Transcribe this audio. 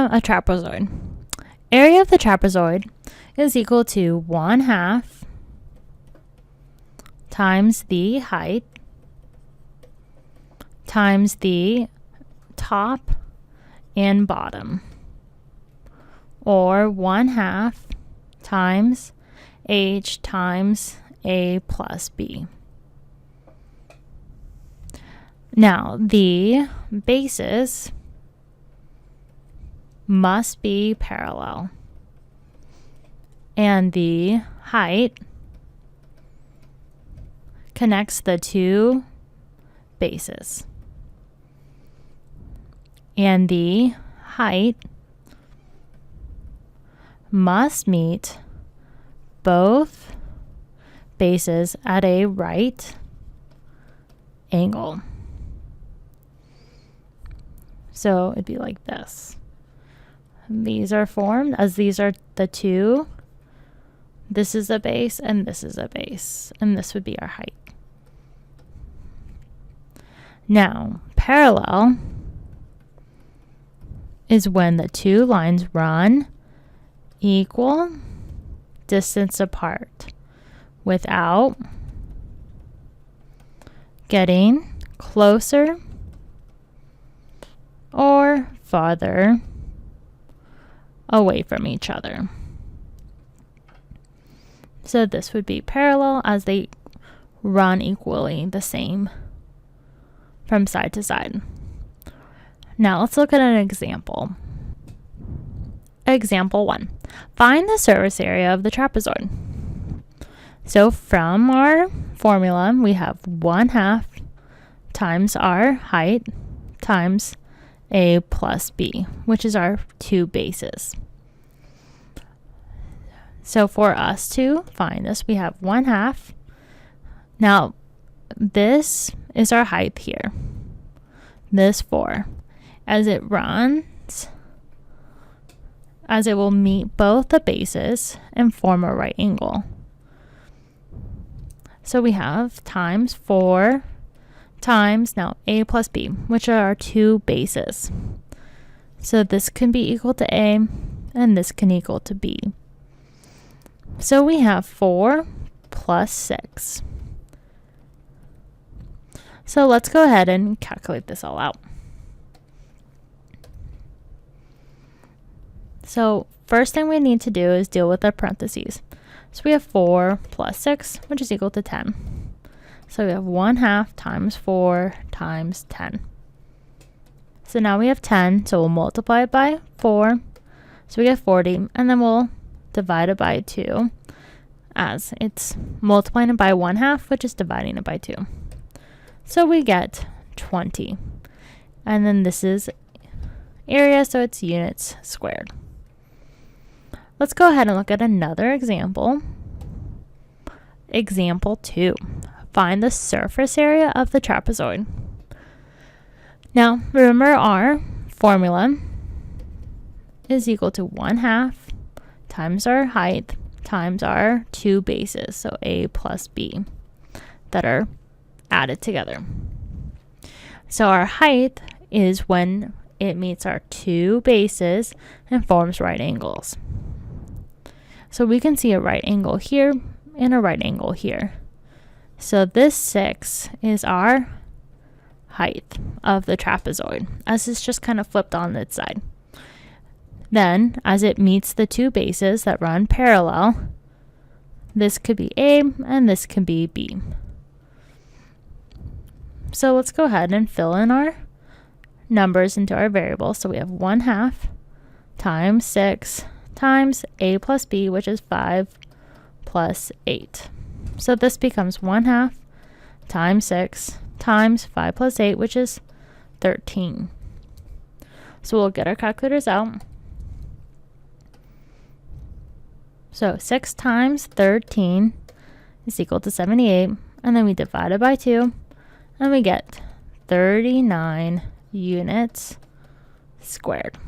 a trapezoid. Area of the trapezoid is equal to 1/2 times the height times the top and bottom, or 1/2 times h times a plus b. Now, the bases must be parallel, and the height connects the two bases, and the height must meet both bases at a right angle. So it'd be like this. These are formed as these are the two. This is a base and this is a base, and this would be our height. Now, parallel is when the two lines run equal distance apart without getting closer or farther away from each other. So this would be parallel as they run equally the same from side to side. Now let's look at an example. Example 1. Find the surface area of the trapezoid. So from our formula, we have 1/2 times our height times a plus b, which is our two bases. So for us to find this, we have 1/2. Now, this is our height here. This 4. As it runs, as it will meet both the bases and form a right angle. So we have times 4 times now a plus b, which are our two bases. So this can be equal to a and this can equal to b. So we have 4 plus 6. So let's go ahead and calculate this all out. So first thing we need to do is deal with our parentheses. So we have 4 plus 6, which is equal to 10. So we have 1/2 times 4 times 10. So now we have 10, so we'll multiply it by 4. So we get 40, and then we'll divide it by 2, as it's multiplying it by 1/2, which is dividing it by 2. So we get 20. And then this is area, so it's units squared. Let's go ahead and look at another example. Example 2. Find the surface area of the trapezoid. Now, remember our formula is equal to 1/2 times our height times our two bases, so a plus b, that are added together. So our height is when it meets our two bases and forms right angles. So we can see a right angle here and a right angle here. So this 6 is our height of the trapezoid, as it's just kind of flipped on its side. Then, as it meets the two bases that run parallel, this could be A and this can be B. So let's go ahead and fill in our numbers into our variables. So we have 1/2 times 6 times a plus b, which is 5 plus 8. So this becomes 1/2 times 6 times 5 plus 8, which is 13. So we'll get our calculators out. So 6 times 13 is equal to 78, and then we divide it by 2, and we get 39 units squared.